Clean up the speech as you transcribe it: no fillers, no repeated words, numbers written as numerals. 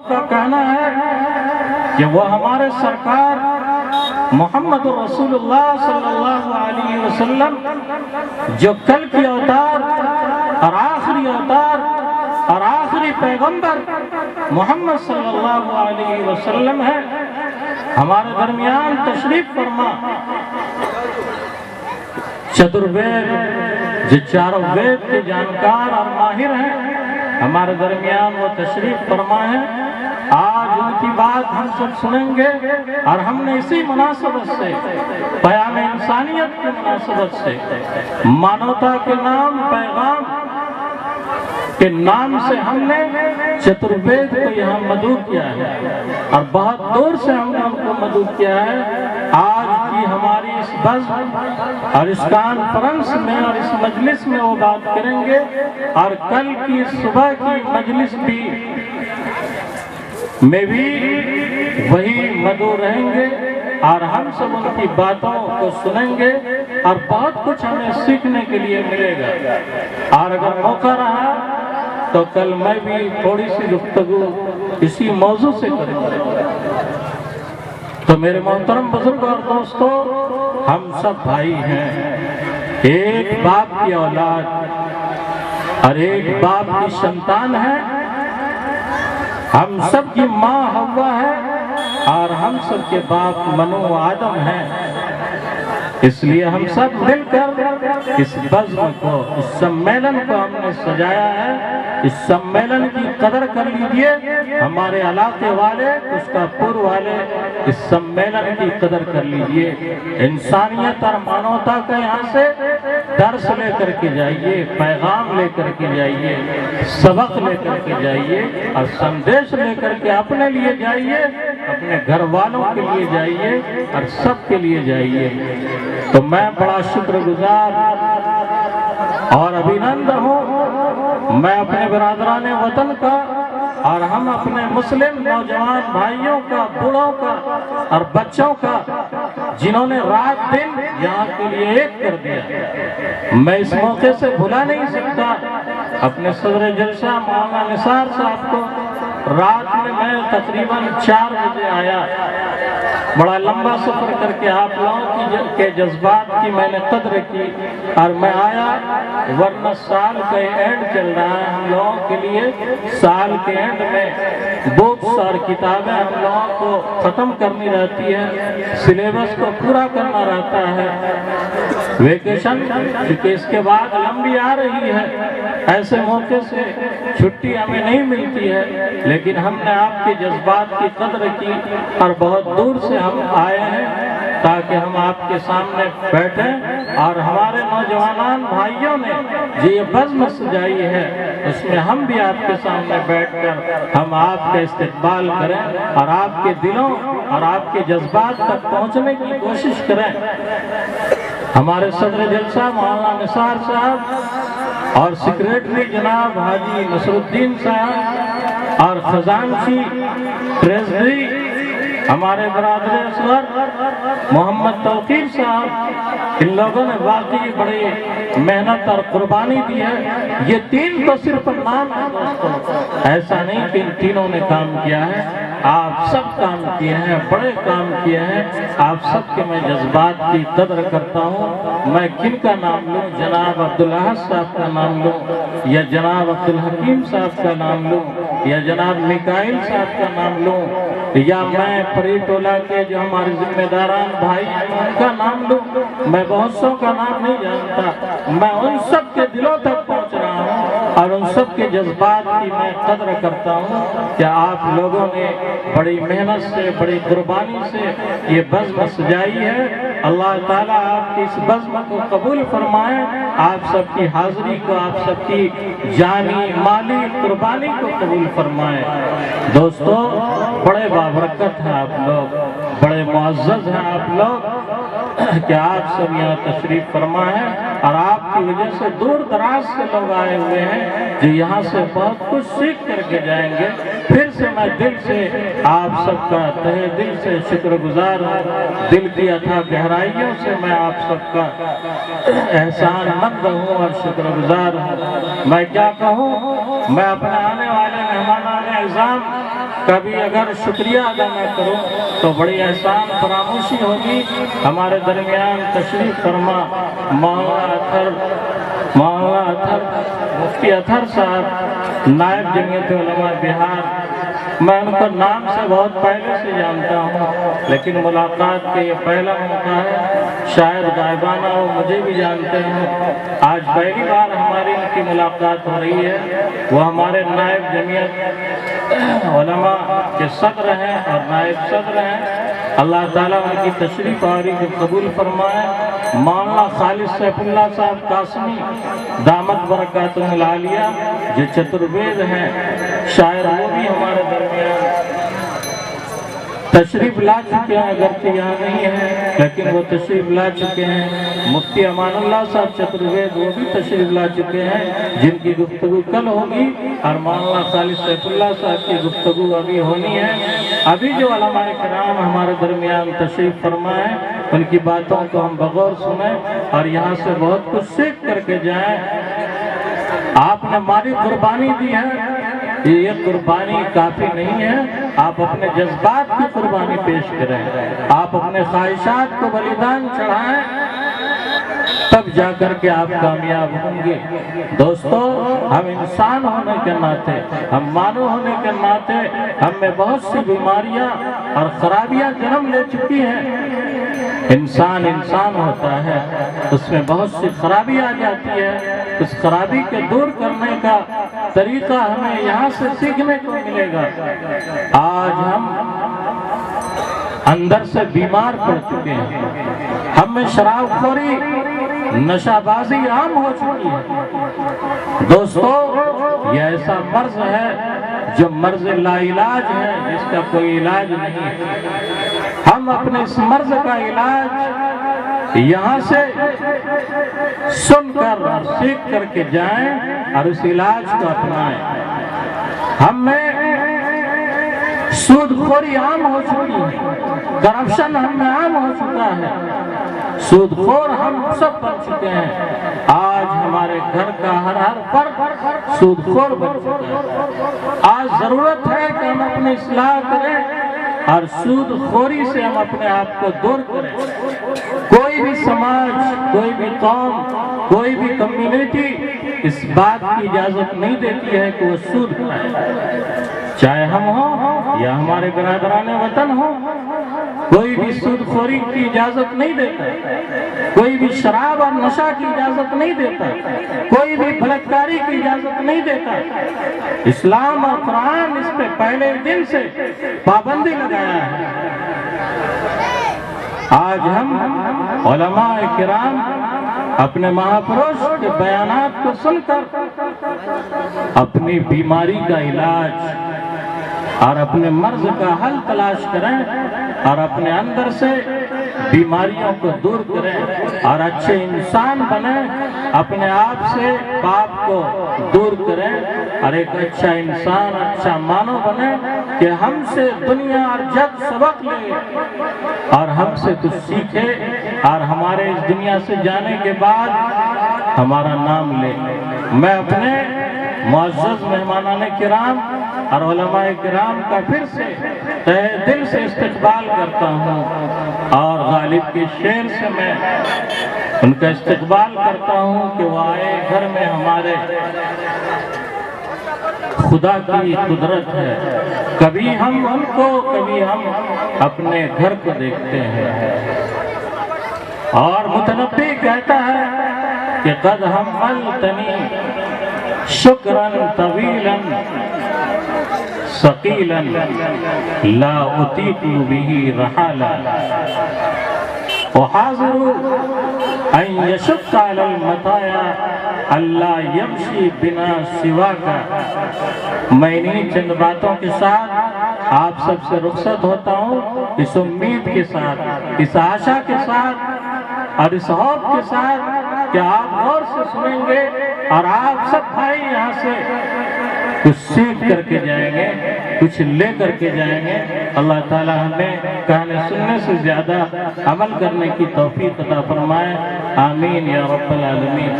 کا کہنا ہے کہ وہ ہمارے سرکار محمد رسول اللہ صلی اللہ علیہ وسلم جو کل کی اوتار اور آخری اوتار اور آخری پیغمبر محمد صلی اللہ علیہ وسلم ہے، ہمارے درمیان تشریف فرما۔ چتروید جو چاروں وید کے جانکار اور ماہر ہیں، ہمارے درمیان وہ تشریف فرما ہے۔ آج ان کی بات ہم سب سنیں گے اور ہم نے اسی مناسبت سے، پیام انسانیت کی مناسبت سے، مانوتا کے نام پیغام کے نام سے ہم نے چتروید کو یہاں مدعو کیا ہے اور بہت دور سے ہم نے ان کو مدعو کیا ہے۔ آج کی ہماری اس بزم اور اس کانفرنس میں اور اس مجلس میں وہ بات کریں گے اور کل کی صبح کی مجلس میں بھی وہی مدعو رہیں گے اور ہم سب ان کی باتوں کو سنیں گے اور بہت کچھ ہمیں سیکھنے کے لیے ملے گا۔ اور اگر موقع رہا تو کل میں بھی تھوڑی سی گفتگو اسی موضوع سے کروں گا۔ تو میرے محترم بزرگ اور دوستو، ہم سب بھائی ہیں، ایک باپ کی اولاد اور ایک باپ کی سنتان ہے۔ ہم سب کی ماں حوا ہے اور ہم سب کے باپ منو آدم ہیں۔ اس لیے ہم سب مل کر اس بزم کو، اس سمیلن کو ہم نے سجایا ہے۔ اس سمیلن کی قدر کر لیجئے، ہمارے علاقے والے، اس کا پور والے، اس سمیلن کی قدر کر لیجئے۔ انسانیت اور مانوتا کا یہاں سے درس لے کر کے جائیے، پیغام لے کر کے جائیے، سبق لے کر کے جائیے اور سندیش لے کر کے اپنے لیے جائیے، اپنے گھر والوں کے لیے جائیے اور سب کے لیے جائیے۔ تو میں بڑا شکر گزار اور ابھینند ہوں، میں اپنے برادران وطن کا اور ہم اپنے مسلم نوجوان بھائیوں کا، بوڑھوں کا اور بچوں کا، جنہوں نے رات دن یہاں کے لیے ایک کر دیا۔ میں اس موقع سے بھلا نہیں سکتا اپنے صدر جلسہ مولانا نثار صاحب کو۔ رات میں تقریباً 4 بجے آیا، بڑا لمبا سفر کر کے آپ لوگوں کے جذبات کی میں نے قدر کی اور میں آیا، ورنہ سال کا اینڈ چل رہا ہے ہم لوگوں کے لیے۔ سال کے اینڈ میں بکس اور کتابیں ہم لوگوں کو ختم کرنی رہتی ہے، سلیبس کو پورا کرنا رہتا ہے۔ ویکیشن کیونکہ اس کے بعد لمبی آ رہی ہے، ایسے موقع سے چھٹی ہمیں نہیں ملتی ہے، لیکن ہم نے آپ کے جذبات کی قدر کی اور بہت دور سے ہم آئے ہیں تاکہ ہم آپ کے سامنے بیٹھیں اور ہمارے نوجوانان بھائیوں نے جو یہ بزم سجائی ہے اس میں ہم بھی آپ کے سامنے بیٹھ کر ہم آپ کا استقبال کریں اور آپ کے دلوں اور آپ کے جذبات تک پہنچنے کی کوشش کریں۔ ہمارے صدر جلسہ مولانا نثار صاحب اور سیکریٹری جناب حاجی نصر الدین صاحب اور خزانچی ٹریزری ہمارے برادر اصغر محمد توقیر صاحب، ان لوگوں نے واقعی بڑی محنت اور قربانی دی ہے۔ یہ 3 تو صرف نام ہے دوستو، ایسا نہیں کہ ان تینوں نے کام کیا ہے، آپ سب کام کیے ہیں، بڑے کام کیے ہیں۔ آپ سب کے میں جذبات کی قدر کرتا ہوں۔ میں کن کا نام لوں؟ جناب عبدالاحد صاحب کا نام لوں یا جناب عبدالحکیم صاحب کا نام لوں یا جناب میکائل صاحب کا نام لوں یا میں پری ٹولہ کے جو ہمارے ذمہ داران بھائی ہیں ان کا نام لوں؟ میں بہت سو کا نام نہیں جانتا، میں ان سب کے دلوں تک پہنچ رہا ہوں اور ان سب کے جذبات کی میں قدر کرتا ہوں کہ آپ لوگوں نے بڑی محنت سے، بڑی قربانی سے یہ بزم سجائی ہے۔ اللہ تعالیٰ آپ کی اس بزم کو قبول فرمائے، آپ سب کی حاضری کو، آپ سب کی جانی مالی قربانی کو قبول فرمائے۔ دوستو، بڑے بابرکت ہیں آپ لوگ، بڑے معزز ہیں آپ لوگ کہ آپ سب یہاں تشریف فرما ہے اور آپ کی وجہ سے دور دراز سے لوگ آئے ہوئے ہیں جو یہاں سے بہت کچھ سیکھ کر کے جائیں گے۔ پھر سے میں دل سے آپ سب کا تہہ دل سے شکر گزار ہوں، دل کی اتھا گہرائیوں سے میں آپ سب کا احسان مند ہوں اور شکر گزار ہوں۔ میں کیا کہوں، میں اپنے آنے والے مہمانان اعظام کبھی اگر شکریہ ادا نہ کروں تو بڑی احسان فراموشی ہوگی۔ ہمارے درمیان تشریف فرما مولانا اطہر مفتی اطہر صاحب نائب جمعیت علماء بہار، میں ان کو نام سے بہت پہلے سے جانتا ہوں، لیکن ملاقات کے یہ پہلا موقع ہے، شاید غائبانہ وہ مجھے بھی جانتے ہیں۔ آج پہلی بار ہماری ان کی ملاقات ہو رہی ہے۔ وہ ہمارے نائب جمعیت علماء کے صدر ہیں اور نائب صدر ہیں، اللہ تعالیٰ ان کی تشریف آوری کو قبول فرمائے۔ مولانا خالد سیف اللہ صاحب قاسمی دامت برکاتہم العالیہ جو چتروید ہیں، شاید وہ بھی ہمارے درمیان تشریف لا چکے ہیں، اگرچہ یہاں نہیں ہیں لیکن وہ تشریف لا چکے ہیں۔ مفتی امان اللہ صاحب چتروید وہ بھی تشریف لا چکے ہیں، جن کی گفتگو کل ہوگی، اور مولانا خالد سیف اللہ صاحب کی گفتگو ابھی ہونی ہے۔ ابھی جو علماء کرام ہمارے درمیان تشریف فرمائیں، ان کی باتوں کو ہم بغور سنیں اور یہاں سے بہت کچھ سیکھ کر کے جائیں۔ آپ نے مالی قربانی دی ہے، یہ قربانی کافی نہیں ہے، آپ اپنے جذبات کی قربانی پیش کریں، آپ اپنے خواہشات کو بلیدان چڑھائیں، تب جا کر کے آپ کامیاب ہوں گے۔ دوستو، ہم انسان ہونے کے ناطے، ہم مانو ہونے کے ناطے، ہم میں بہت سی بیماریاں اور خرابیاں جنم لے چکی ہیں۔ انسان ہوتا ہے، اس میں بہت سی خرابی آ جاتی ہے، اس خرابی کے دور کرنے کا طریقہ ہمیں یہاں سے سیکھنے کو ملے گا۔ آج ہم اندر سے بیمار پڑ چکے ہیں، ہم میں شراب خوری، نشہ بازی عام ہو چکی ہے۔ دوستو، یہ ایسا مرض ہے جو مرض لا علاج ہے، جس کا کوئی علاج نہیں ہے۔ ہم اپنے اس مرض کا علاج یہاں سے سن کر اور سیکھ کر کے جائیں اور اس علاج کو اپنائیں۔ ہم میں سود خوری عام ہو چکی ہے، کرپشن ہم میں عام ہو چکا ہے، سود خور ہم سب بن چکے ہیں۔ آج ہمارے گھر کا ہر فرد سود خور بن چکا ہے۔ آج ضرورت ہے کہ ہم اپنی اصلاح کریں اور سود خوری سے ہم اپنے آپ کو دور کریں۔ کوئی بھی سماج، کوئی بھی قوم، کوئی بھی کمیونٹی اس بات کی اجازت نہیں دیتی ہے کہ وہ سود کھائے، چاہے ہم ہوں یا ہمارے برادران وطن ہوں، کوئی بھی سود خوری کی اجازت نہیں دیتا، کوئی بھی شراب اور نشہ کی اجازت نہیں دیتا، کوئی بھی بلاکاری کی اجازت نہیں دیتا۔ اسلام اور قرآن اس پہ پہلے دن سے پابندی لگایا ہے۔ آج ہم علماء کرام اپنے مہاپروش کے بیانات کو سن کر اپنی بیماری کا علاج اور اپنے مرض کا حل تلاش کریں اور اپنے اندر سے بیماریوں کو دور کریں اور اچھے انسان بنیں، اپنے آپ سے پاپ کو دور کریں اور ایک اچھا انسان، اچھا مانو بنیں کہ ہم سے دنیا اور جگ سبق لے اور ہم سے کچھ سیکھے اور ہمارے اس دنیا سے جانے کے بعد ہمارا نام لے۔ میں اپنے معزز مہمانان کرام اور علماء کرام کا پھر سے تہہ دل سے استقبال کرتا ہوں اور غالب کے شعر سے میں ان کا استقبال کرتا ہوں کہ وہ آئے گھر میں ہمارے خدا کی قدرت ہے، کبھی ہم ان کو، کبھی ہم اپنے گھر کو دیکھتے ہیں۔ اور متنبی کہتا ہے کہ قد حملتنی شکرا طویلا ثقیلا لا اطیق به رحالا وحاضر ان یشق علی المطایا اللہ یمشی بنا سوا کا۔ میں انہی چند باتوں کے ساتھ آپ سب سے رخصت ہوتا ہوں، اس امید کے ساتھ، اس آشا کے ساتھ اور اس خوف کے ساتھ کہ آپ غور سے سنیں گے اور آپ سب بھائی یہاں سے کچھ سیکھ کر کے جائیں گے، کچھ لے کر کے جائیں گے۔ اللہ تعالی ہمیں کہنے سننے سے زیادہ عمل کرنے کی توفیق عطا فرمائے، آمین یا رب العالمین۔